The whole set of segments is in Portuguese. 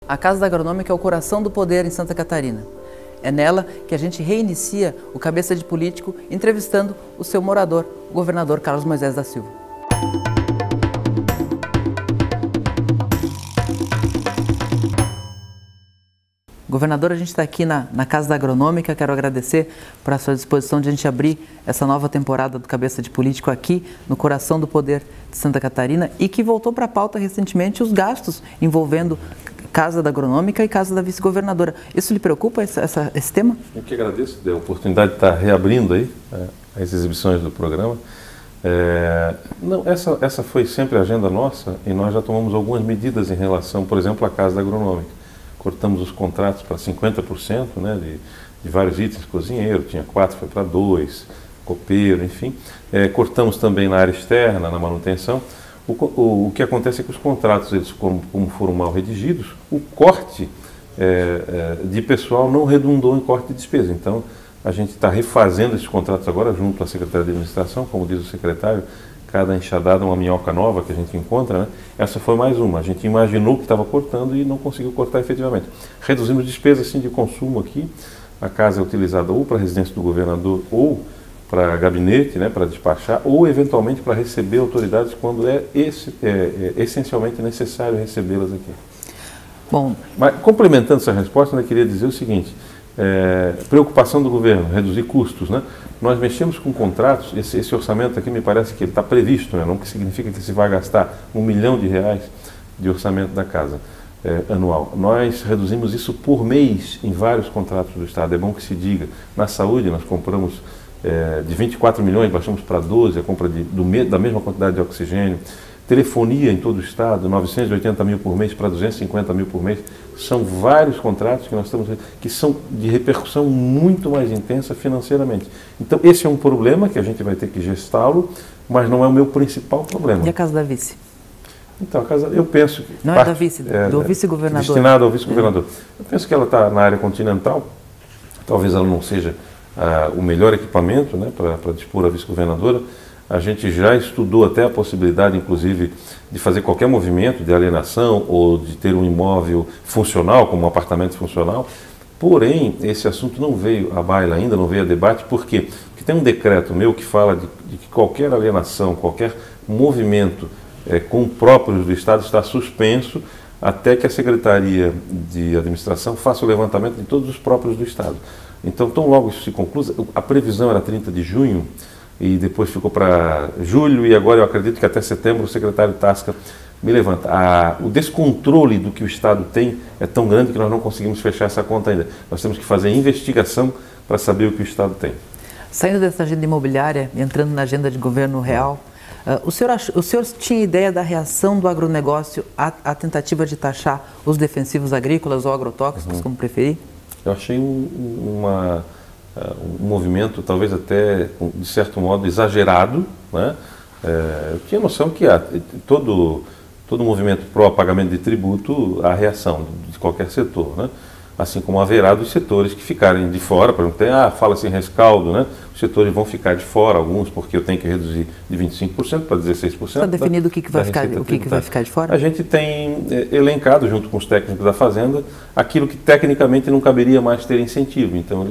A Casa da Agronômica é o coração do poder em Santa Catarina. É nela que a gente reinicia o Cabeça de Político entrevistando o seu morador, o governador Carlos Moisés da Silva. Governador, a gente está aqui na Casa da Agronômica. Quero agradecer por a sua disposição de a gente abrir essa nova temporada do Cabeça de Político aqui no coração do poder de Santa Catarina e que voltou para a pauta recentemente os gastos envolvendo Casa da Agronômica e Casa da Vice-Governadora. Isso lhe preocupa, esse tema? Eu que agradeço a oportunidade de estar reabrindo aí as exibições do programa. Não, essa foi sempre a agenda nossa e nós já tomamos algumas medidas em relação, por exemplo, à Casa da Agronômica. Cortamos os contratos para 50%, né, de vários itens, cozinheiro, tinha 4, foi para 2, copeiro, enfim. Cortamos também na área externa, na manutenção. O que acontece é que os contratos, eles como foram mal redigidos, o corte de pessoal não redundou em corte de despesa. Então, a gente está refazendo esses contratos agora junto à Secretaria de Administração, como diz o secretário, cada enxadada é uma minhoca nova que a gente encontra, né? Essa foi mais uma. A gente imaginou que estava cortando e não conseguiu cortar efetivamente. Reduzimos despesas assim, de consumo aqui. A casa é utilizada ou para a residência do governador ou para gabinete, né, para despachar, ou eventualmente para receber autoridades quando é essencialmente necessário recebê-las aqui. Bom, mas complementando essa resposta, eu queria dizer o seguinte: preocupação do governo, reduzir custos, né? Nós mexemos com contratos, esse orçamento aqui me parece que ele está previsto, né? Não que significa que se vai gastar R$1 milhão de orçamento da casa anual. Nós reduzimos isso por mês em vários contratos do Estado, é bom que se diga. Na saúde nós compramos de 24 milhões, baixamos para 12, a compra da mesma quantidade de oxigênio. Telefonia em todo o Estado, 980 mil por mês para 250 mil por mês. São vários contratos que nós estamos que são de repercussão muito mais intensa financeiramente. Então, esse é um problema que a gente vai ter que gestá-lo, mas não é o meu principal problema. E a Casa da Vice? Então, a casa, eu penso que... Não é da Vice, do vice-governador. Destinada ao vice-governador. Eu penso que ela está na área continental, talvez ela não seja o melhor equipamento, né, para dispor a vice-governadora. A gente já estudou até a possibilidade, inclusive, de fazer qualquer movimento de alienação ou de ter um imóvel funcional, como um apartamento funcional. Porém, esse assunto não veio à baila ainda, não veio a debate. Por quê? Porque tem um decreto meu que fala de que qualquer alienação, qualquer movimento com próprios do Estado está suspenso até que a Secretaria de Administração faça o levantamento de todos os próprios do Estado. Então, tão logo isso se conclua, a previsão era 30 de junho, e depois ficou para julho, e agora eu acredito que até setembro o secretário Tasca me levanta. O descontrole do que o Estado tem é tão grande que nós não conseguimos fechar essa conta ainda. Nós temos que fazer investigação para saber o que o Estado tem. Saindo dessa agenda imobiliária, entrando na agenda de governo real, o senhor tinha ideia da reação do agronegócio à tentativa de taxar os defensivos agrícolas ou agrotóxicos, como preferir? Eu achei um movimento talvez até, de certo modo, exagerado, né? Eu tinha noção que todo movimento pró-pagamento de tributo, há reação de qualquer setor, né? Assim como haverá dos setores que ficarem de fora, por exemplo, fala-se em rescaldo, né? Os setores vão ficar de fora, alguns porque eu tenho que reduzir de 25% para 16%. Está definido o que vai ficar de fora? A gente tem elencado, junto com os técnicos da Fazenda, aquilo que tecnicamente não caberia mais ter incentivo. Então,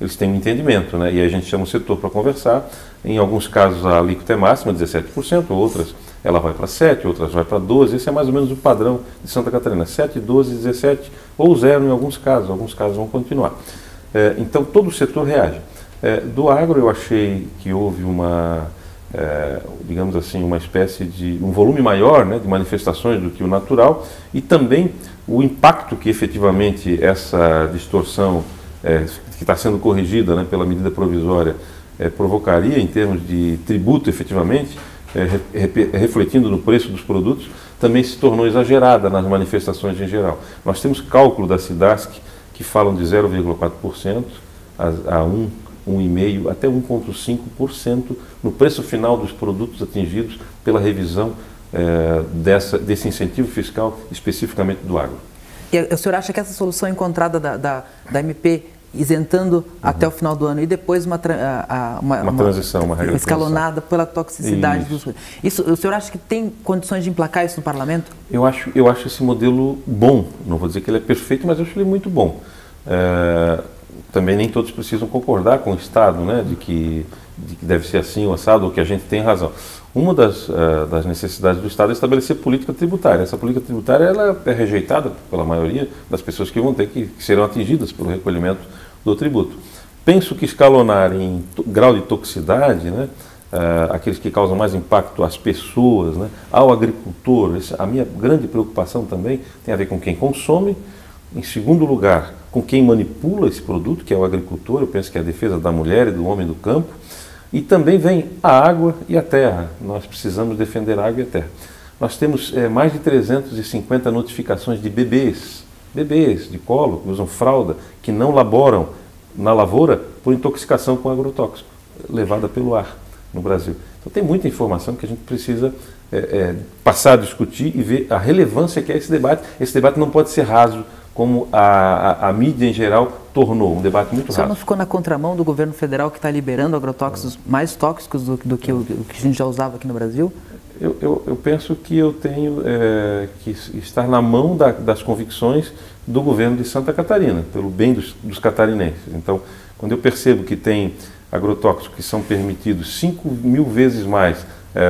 eles têm um entendimento, né? E a gente chama o setor para conversar. Em alguns casos, a alíquota é máxima, 17%, outras ela vai para 7%, outras vai para 12%. Esse é mais ou menos o padrão de Santa Catarina, 7%, 12%, 17% ou 0% em alguns casos vão continuar. Então, todo o setor reage. Do agro, eu achei que houve digamos assim, uma espécie de um volume maior, né, de manifestações do que o natural, e também o impacto que efetivamente essa distorção que está sendo corrigida, né, pela medida provisória provocaria em termos de tributo efetivamente, refletindo no preço dos produtos, também se tornou exagerada nas manifestações em geral. Nós temos cálculo da SIDASC que falam de 0,4% a 1,5% até 1,5% no preço final dos produtos atingidos pela revisão desse incentivo fiscal especificamente do agro. E o senhor acha que essa solução encontrada da MP isentando até o final do ano e depois uma transição, uma regra escalonada pela toxicidade isso. O senhor acha que tem condições de emplacar isso no parlamento? Eu acho esse modelo bom. Não vou dizer que ele é perfeito, mas eu acho ele muito bom. Também nem todos precisam concordar com o Estado, né, de que deve ser assim ou assado, ou que a gente tem razão. Uma das necessidades do Estado é estabelecer política tributária. Essa política tributária ela é rejeitada pela maioria das pessoas que vão ter que serão atingidas pelo recolhimento do tributo. Penso que escalonar em grau de toxicidade, né, aqueles que causam mais impacto às pessoas, né, ao agricultor, a minha grande preocupação também tem a ver com quem consome. Em segundo lugar, com quem manipula esse produto, que é o agricultor. Eu penso que é a defesa da mulher e do homem do campo. E também vem a água e a terra. Nós precisamos defender a água e a terra. Nós temos mais de 350 notificações de bebês de colo, que usam fralda, que não laboram na lavoura por intoxicação com agrotóxico, levada pelo ar no Brasil. Então tem muita informação que a gente precisa passar a discutir e ver a relevância que é esse debate. Esse debate não pode ser raso, como a mídia em geral tornou, um debate muito raso. Você não ficou na contramão do governo federal que está liberando agrotóxicos mais tóxicos do que o que a gente já usava aqui no Brasil? Eu penso que eu tenho que estar na mão das convicções do governo de Santa Catarina, pelo bem dos catarinenses. Então, quando eu percebo que tem agrotóxicos que são permitidos 5.000 vezes mais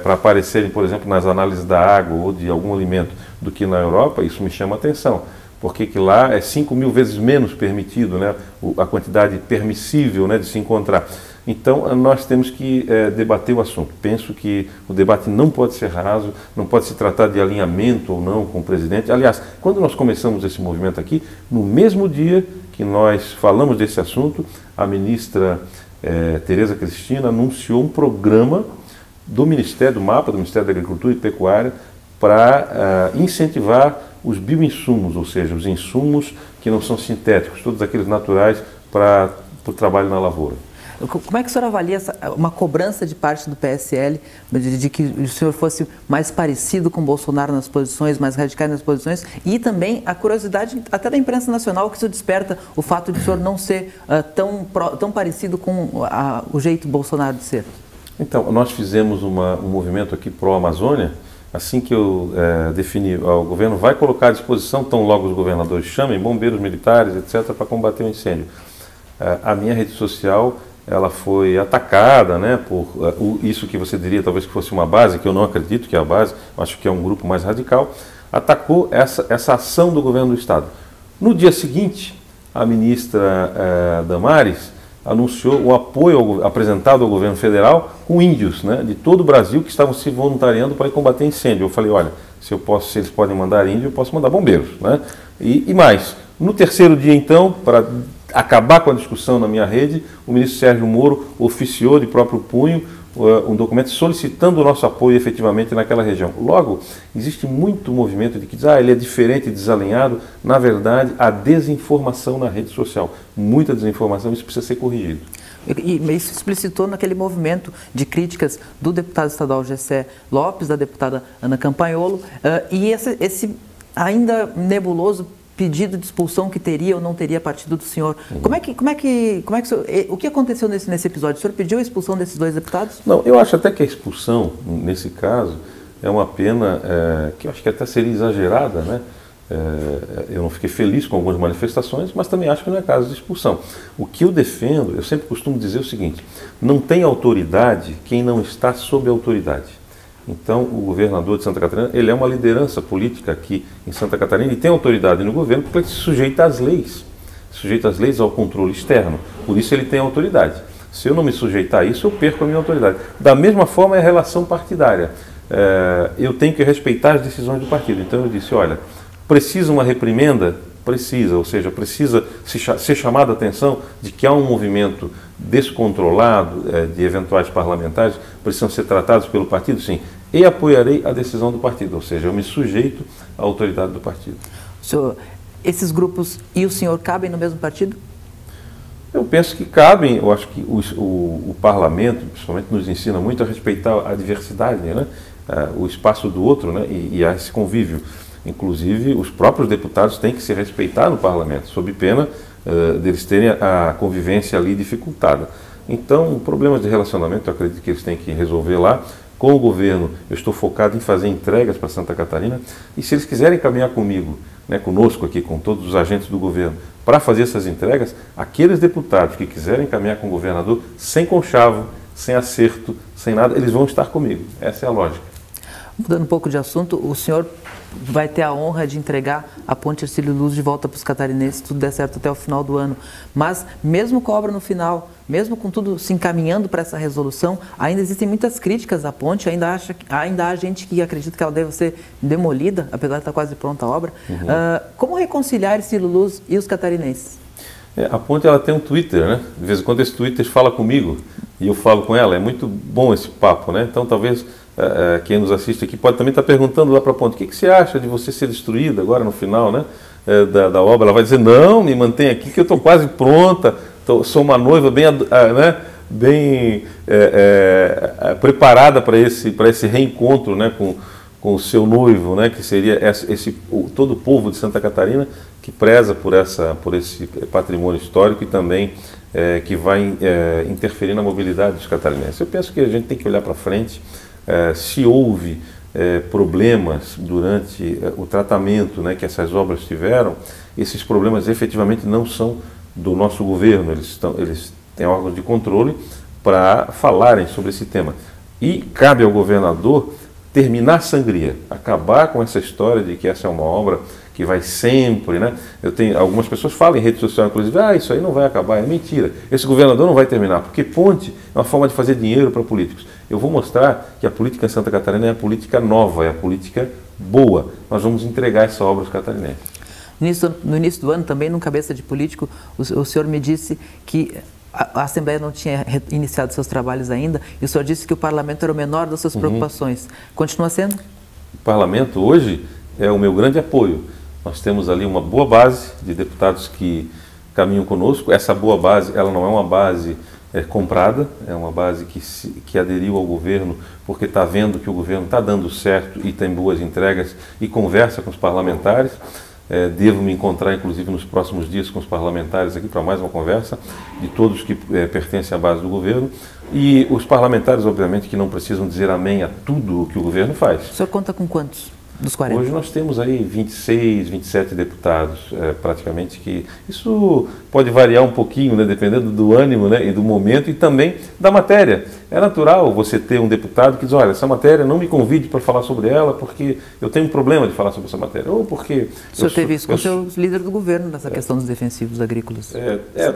para aparecerem, por exemplo, nas análises da água ou de algum alimento do que na Europa, isso me chama a atenção. Porque que lá é 5.000 vezes menos permitido, né, a quantidade permissível, né, de se encontrar. Então, nós temos que debater o assunto. Penso que o debate não pode ser raso, não pode se tratar de alinhamento ou não com o presidente. Aliás, quando nós começamos esse movimento aqui, no mesmo dia que nós falamos desse assunto, a ministra Tereza Cristina anunciou um programa do Ministério do MAPA, do Ministério da Agricultura e Pecuária, para incentivar os bioinsumos, ou seja, os insumos que não são sintéticos, todos aqueles naturais para o trabalho na lavoura. Como é que o senhor avalia uma cobrança de parte do PSL de que o senhor fosse mais parecido com o Bolsonaro nas posições, mais radicais nas posições, e também a curiosidade até da imprensa nacional que isso desperta o fato de o senhor não ser tão parecido com o jeito Bolsonaro de ser? Então, nós fizemos um movimento aqui pró-Amazônia. Assim que eu defini, o governo vai colocar à disposição, tão logo os governadores chamem, bombeiros militares, etc., para combater o incêndio. A minha rede social, ela foi atacada, né, por isso que você diria talvez que fosse uma base, que eu não acredito que é a base, acho que é um grupo mais radical, atacou essa ação do governo do Estado. No dia seguinte, a ministra Damares anunciou o apoio apresentado ao governo federal com índios, né, de todo o Brasil que estavam se voluntariando para ir combater incêndio. Eu falei, olha, se eles podem mandar índio, eu posso mandar bombeiros, né? E mais, no terceiro dia então, para acabar com a discussão na minha rede, o ministro Sérgio Moro oficiou de próprio punho um documento solicitando o nosso apoio efetivamente naquela região. Logo, existe muito movimento de que diz, ele é diferente, desalinhado. Na verdade, há desinformação na rede social, muita desinformação, isso precisa ser corrigido. E isso explicitou naquele movimento de críticas do deputado estadual Gessé Lopes, da deputada Ana Campagnolo, e esse ainda nebuloso pedido de expulsão que teria ou não teria partido do senhor. O que aconteceu nesse episódio? O senhor pediu a expulsão desses dois deputados? Não, eu acho até que a expulsão, nesse caso, é uma pena que eu acho que até seria exagerada, né? Eu não fiquei feliz com algumas manifestações, mas também acho que não é caso de expulsão. O que eu defendo, eu sempre costumo dizer o seguinte, não tem autoridade quem não está sob autoridade. Então, o governador de Santa Catarina, ele é uma liderança política aqui em Santa Catarina e tem autoridade no governo porque ele se sujeita às leis, ao controle externo. Por isso ele tem autoridade. Se eu não me sujeitar a isso, eu perco a minha autoridade. Da mesma forma é a relação partidária. Eu tenho que respeitar as decisões do partido. Então eu disse, olha, precisa uma reprimenda? Precisa, ou seja, precisa ser chamada a atenção de que há um movimento descontrolado de eventuais parlamentares, precisam ser tratados pelo partido, sim, e apoiarei a decisão do partido, ou seja, eu me sujeito à autoridade do partido. Senhor, esses grupos e o senhor cabem no mesmo partido? Eu penso que cabem, eu acho que o parlamento, principalmente, nos ensina muito a respeitar a diversidade, né? O espaço do outro, né? E a esse convívio. Inclusive, os próprios deputados têm que se respeitar no parlamento, sob pena deles terem a convivência ali dificultada. Então, problemas de relacionamento, eu acredito que eles têm que resolver lá. Com o governo, eu estou focado em fazer entregas para Santa Catarina, e se eles quiserem caminhar comigo, né, conosco aqui, com todos os agentes do governo, para fazer essas entregas, aqueles deputados que quiserem caminhar com o governador, sem conchavo, sem acerto, sem nada, eles vão estar comigo. Essa é a lógica. Mudando um pouco de assunto, o senhor vai ter a honra de entregar a ponte Hercílio Luz de volta para os catarinenses, se tudo der certo até o final do ano. Mas, mesmo com a obra no final, mesmo com tudo se encaminhando para essa resolução, ainda existem muitas críticas à ponte, ainda há gente que acredita que ela deve ser demolida, apesar de estar quase pronta a obra. Como reconciliar Hercílio Luz e os catarinenses? A ponte, ela tem um Twitter, né? De vez em quando esse Twitter fala comigo e eu falo com ela. É muito bom esse papo, né? Então, talvez quem nos assiste aqui pode também estar perguntando lá para a ponte: o que você acha de você ser destruída agora no final, né, da obra? Ela vai dizer: não, me mantém aqui que eu estou quase pronta, sou uma noiva bem, né, bem preparada para esse reencontro, né, com o seu noivo, né, que seria todo o povo de Santa Catarina, que preza por esse patrimônio histórico e também que vai interferir na mobilidade dos catarinenses. Eu penso que a gente tem que olhar para frente. Se houve problemas durante o tratamento, né, que essas obras tiveram, esses problemas efetivamente não são do nosso governo, eles têm órgãos de controle para falarem sobre esse tema. E cabe ao governador terminar a sangria, acabar com essa história de que essa é uma obra que vai sempre, né? Algumas pessoas falam em rede social, inclusive: isso aí não vai acabar. É mentira. Esse governador não vai terminar, porque ponte é uma forma de fazer dinheiro para políticos. Eu vou mostrar que a política em Santa Catarina é a política nova, é a política boa. Nós vamos entregar essa obra aos catarinenses. No início do ano, também, num Cabeça de Político, o senhor me disse que a Assembleia não tinha iniciado seus trabalhos ainda, e o senhor disse que o Parlamento era o menor das suas preocupações. Continua sendo? O Parlamento hoje é o meu grande apoio. Nós temos ali uma boa base de deputados que caminham conosco. Essa boa base, ela não é uma base comprada, é uma base que aderiu ao governo porque está vendo que o governo está dando certo e tem boas entregas e conversa com os parlamentares. Devo me encontrar, inclusive, nos próximos dias com os parlamentares aqui para mais uma conversa de todos que pertencem à base do governo. E os parlamentares, obviamente, que não precisam dizer amém a tudo o que o governo faz. O senhor conta com quantos dos 40? Hoje nós temos aí 26, 27 deputados, praticamente, que isso pode variar um pouquinho, né, dependendo do ânimo, né, e do momento e também da matéria. É natural você ter um deputado que diz: olha, essa matéria não me convide para falar sobre ela porque eu tenho um problema de falar sobre essa matéria. Ou porque... O senhor teve isso com o seu líder do governo, nessa questão dos defensivos agrícolas.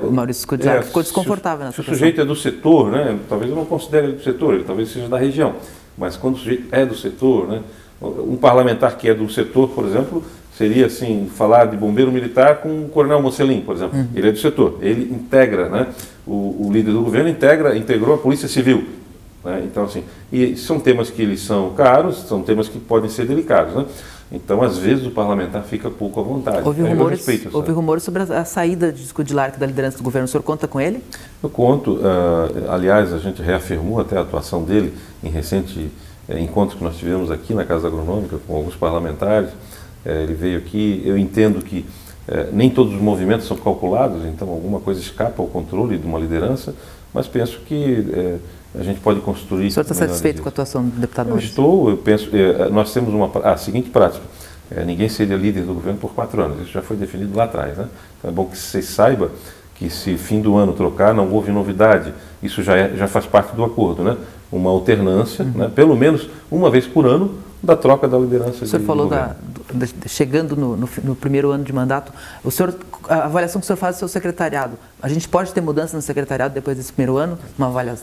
O Maurício Scudillar ficou desconfortável nessa questão. Se o sujeito é do setor, né, talvez eu não considere ele do setor, ele talvez seja da região. Mas quando o sujeito é do setor, né, um parlamentar que é do setor, por exemplo, seria assim, falar de bombeiro militar com o coronel Mocelin, por exemplo. Ele é do setor, ele integra, né, o líder do governo integrou a Polícia Civil. Né? Então, assim, e são temas que eles são caros, são temas que podem ser delicados, né? Então, às vezes, o parlamentar fica pouco à vontade. Houve rumores sobre a saída de Scudillar da liderança do governo. O senhor conta com ele? Eu conto. Aliás, a gente reafirmou até a atuação dele em recente encontro que nós tivemos aqui na Casa Agronômica com alguns parlamentares. Ele veio aqui. Eu entendo que nem todos os movimentos são calculados, então alguma coisa escapa ao controle de uma liderança, mas penso que a gente pode construir... O senhor está satisfeito com a atuação do deputado Maurício? Eu penso... nós temos a seguinte prática: ninguém seria líder do governo por 4 anos, isso já foi definido lá atrás, né? Então é bom que você saiba que se fim do ano trocar, não houve novidade, isso já faz parte do acordo, né? Uma alternância, né? Pelo menos uma vez por ano, da troca da liderança. O senhor falou chegando no primeiro ano de mandato, a avaliação que o senhor faz do seu secretariado, a gente pode ter mudança no secretariado depois desse primeiro ano,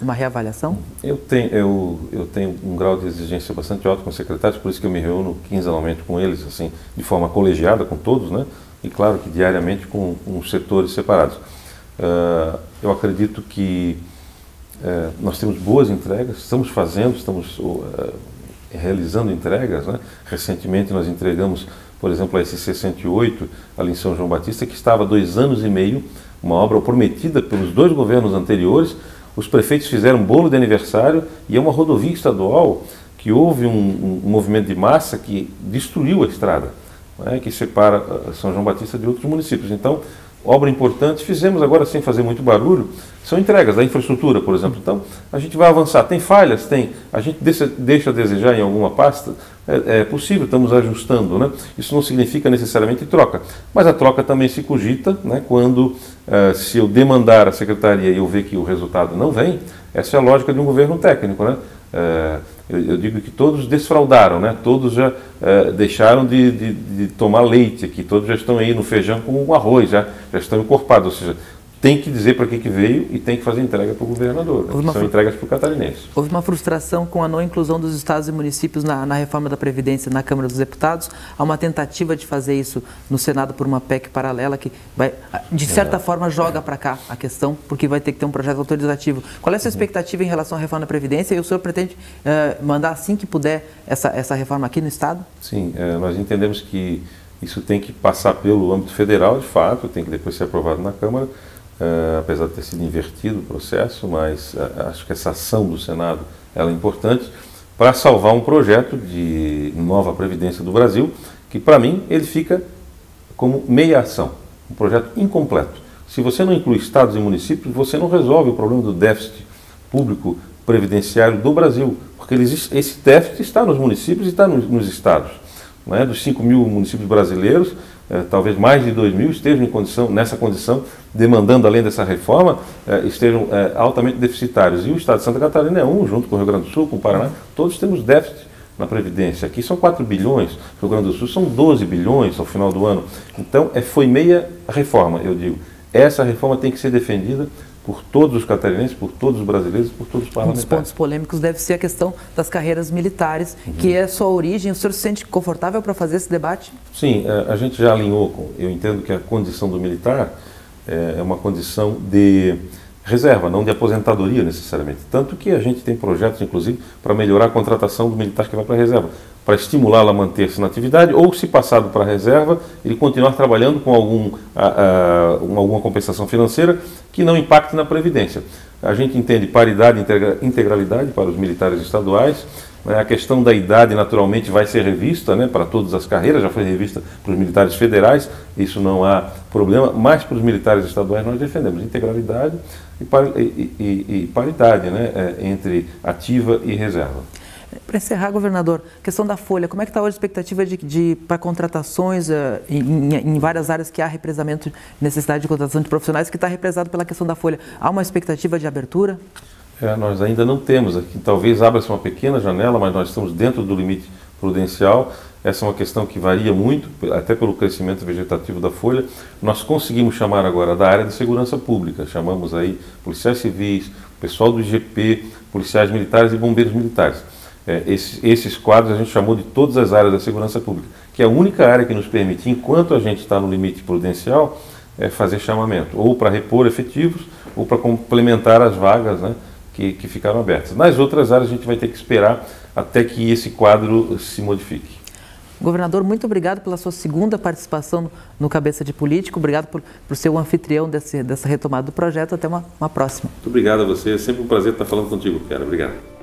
uma reavaliação? Eu tenho um grau de exigência bastante alto com os secretários, por isso que eu me reúno quinzenalmente com eles, assim, de forma colegiada com todos, né? E claro que diariamente com setores separados. Eu acredito que nós temos boas entregas, estamos realizando entregas, né? Recentemente nós entregamos, por exemplo, a SC-108 ali em São João Batista, que estava há 2 anos e meio, uma obra prometida pelos 2 governos anteriores. Os prefeitos fizeram um bolo de aniversário e é uma rodovia estadual que houve um movimento de massa que destruiu a estrada, né? Que separa São João Batista de outros municípios. Então, obra importante, fizemos agora sem fazer muito barulho, são entregas da infraestrutura, por exemplo. Então, a gente vai avançar. Tem falhas? Tem. A gente deixa a desejar em alguma pasta? É possível, estamos ajustando, né? Isso não significa necessariamente troca, mas a troca também se cogita, né? Quando, se eu demandar a secretaria e eu ver que o resultado não vem, essa é a lógica de um governo técnico, né? Eu digo que todos desfraudaram, né? Todos já deixaram de tomar leite aqui, todos já estão aí no feijão com o arroz, já estão encorpados, ou seja, tem que dizer para que veio e tem que fazer entrega para o governador, né? São entregas para o catarinense. Houve uma frustração com a não inclusão dos estados e municípios na reforma da Previdência na Câmara dos Deputados. Há uma tentativa de fazer isso no Senado por uma PEC paralela que vai, de certa forma, joga para cá a questão, porque vai ter que ter um projeto autorizativo. Qual é a sua expectativa em relação à reforma da Previdência e o senhor pretende mandar assim que puder essa reforma aqui no Estado? Sim, nós entendemos que isso tem que passar pelo âmbito federal, de fato, tem que depois ser aprovado na Câmara. Apesar de ter sido invertido o processo, mas acho que essa ação do Senado ela é importante para salvar um projeto de nova Previdência do Brasil, que para mim ele fica como meia ação, um projeto incompleto. Se você não inclui estados e municípios, você não resolve o problema do déficit público previdenciário do Brasil, porque esse déficit está nos municípios e está nos estados. Não é? Dos 5 mil municípios brasileiros, talvez mais de 2 mil estejam nessa condição, demandando, além dessa reforma, estejam altamente deficitários. E o Estado de Santa Catarina é junto com o Rio Grande do Sul, com o Paraná, todos temos déficit na Previdência. Aqui são 4 bilhões, no Rio Grande do Sul são 12 bilhões ao final do ano. Então, foi meia reforma, eu digo. Essa reforma tem que ser defendida por todos os catarinenses, por todos os brasileiros, por todos os parlamentares. Um dos pontos polêmicos deve ser a questão das carreiras militares, que é a sua origem. O senhor se sente confortável para fazer esse debate? Sim, a gente já alinhou. Eu entendo que a condição do militar é uma condição de reserva, não de aposentadoria necessariamente. Tanto que a gente tem projetos, inclusive, para melhorar a contratação do militar que vai para a reserva, para estimulá-lo a manter-se na atividade, ou, se passado para a reserva, ele continuar trabalhando com alguma compensação financeira que não impacte na Previdência. A gente entende paridade e integralidade para os militares estaduais. A questão da idade, naturalmente, vai ser revista, né, para todas as carreiras, já foi revista para os militares federais, isso não há problema, mas para os militares estaduais nós defendemos integralidade e paridade, né, entre ativa e reserva. Para encerrar, governador, questão da folha, como é que está hoje a expectativa para contratações em várias áreas que há represamento, necessidade de contratação de profissionais, que está represado pela questão da folha? Há uma expectativa de abertura? Nós ainda não temos aqui, talvez abra-se uma pequena janela, mas nós estamos dentro do limite prudencial. Essa é uma questão que varia muito, até pelo crescimento vegetativo da folha. Nós conseguimos chamar agora da área de segurança pública, chamamos aí policiais civis, pessoal do IGP, policiais militares e bombeiros militares. Esses quadros a gente chamou de todas as áreas da segurança pública, que é a única área que nos permite, enquanto a gente está no limite prudencial, fazer chamamento, ou para repor efetivos, ou para complementar as vagas, né, que ficaram abertas. Nas outras áreas a gente vai ter que esperar até que esse quadro se modifique. Governador, muito obrigado pela sua segunda participação no Cabeça de Político, obrigado por ser o anfitrião dessa retomada do projeto. Até uma próxima. Muito obrigado a você, é sempre um prazer estar falando contigo, cara. Obrigado.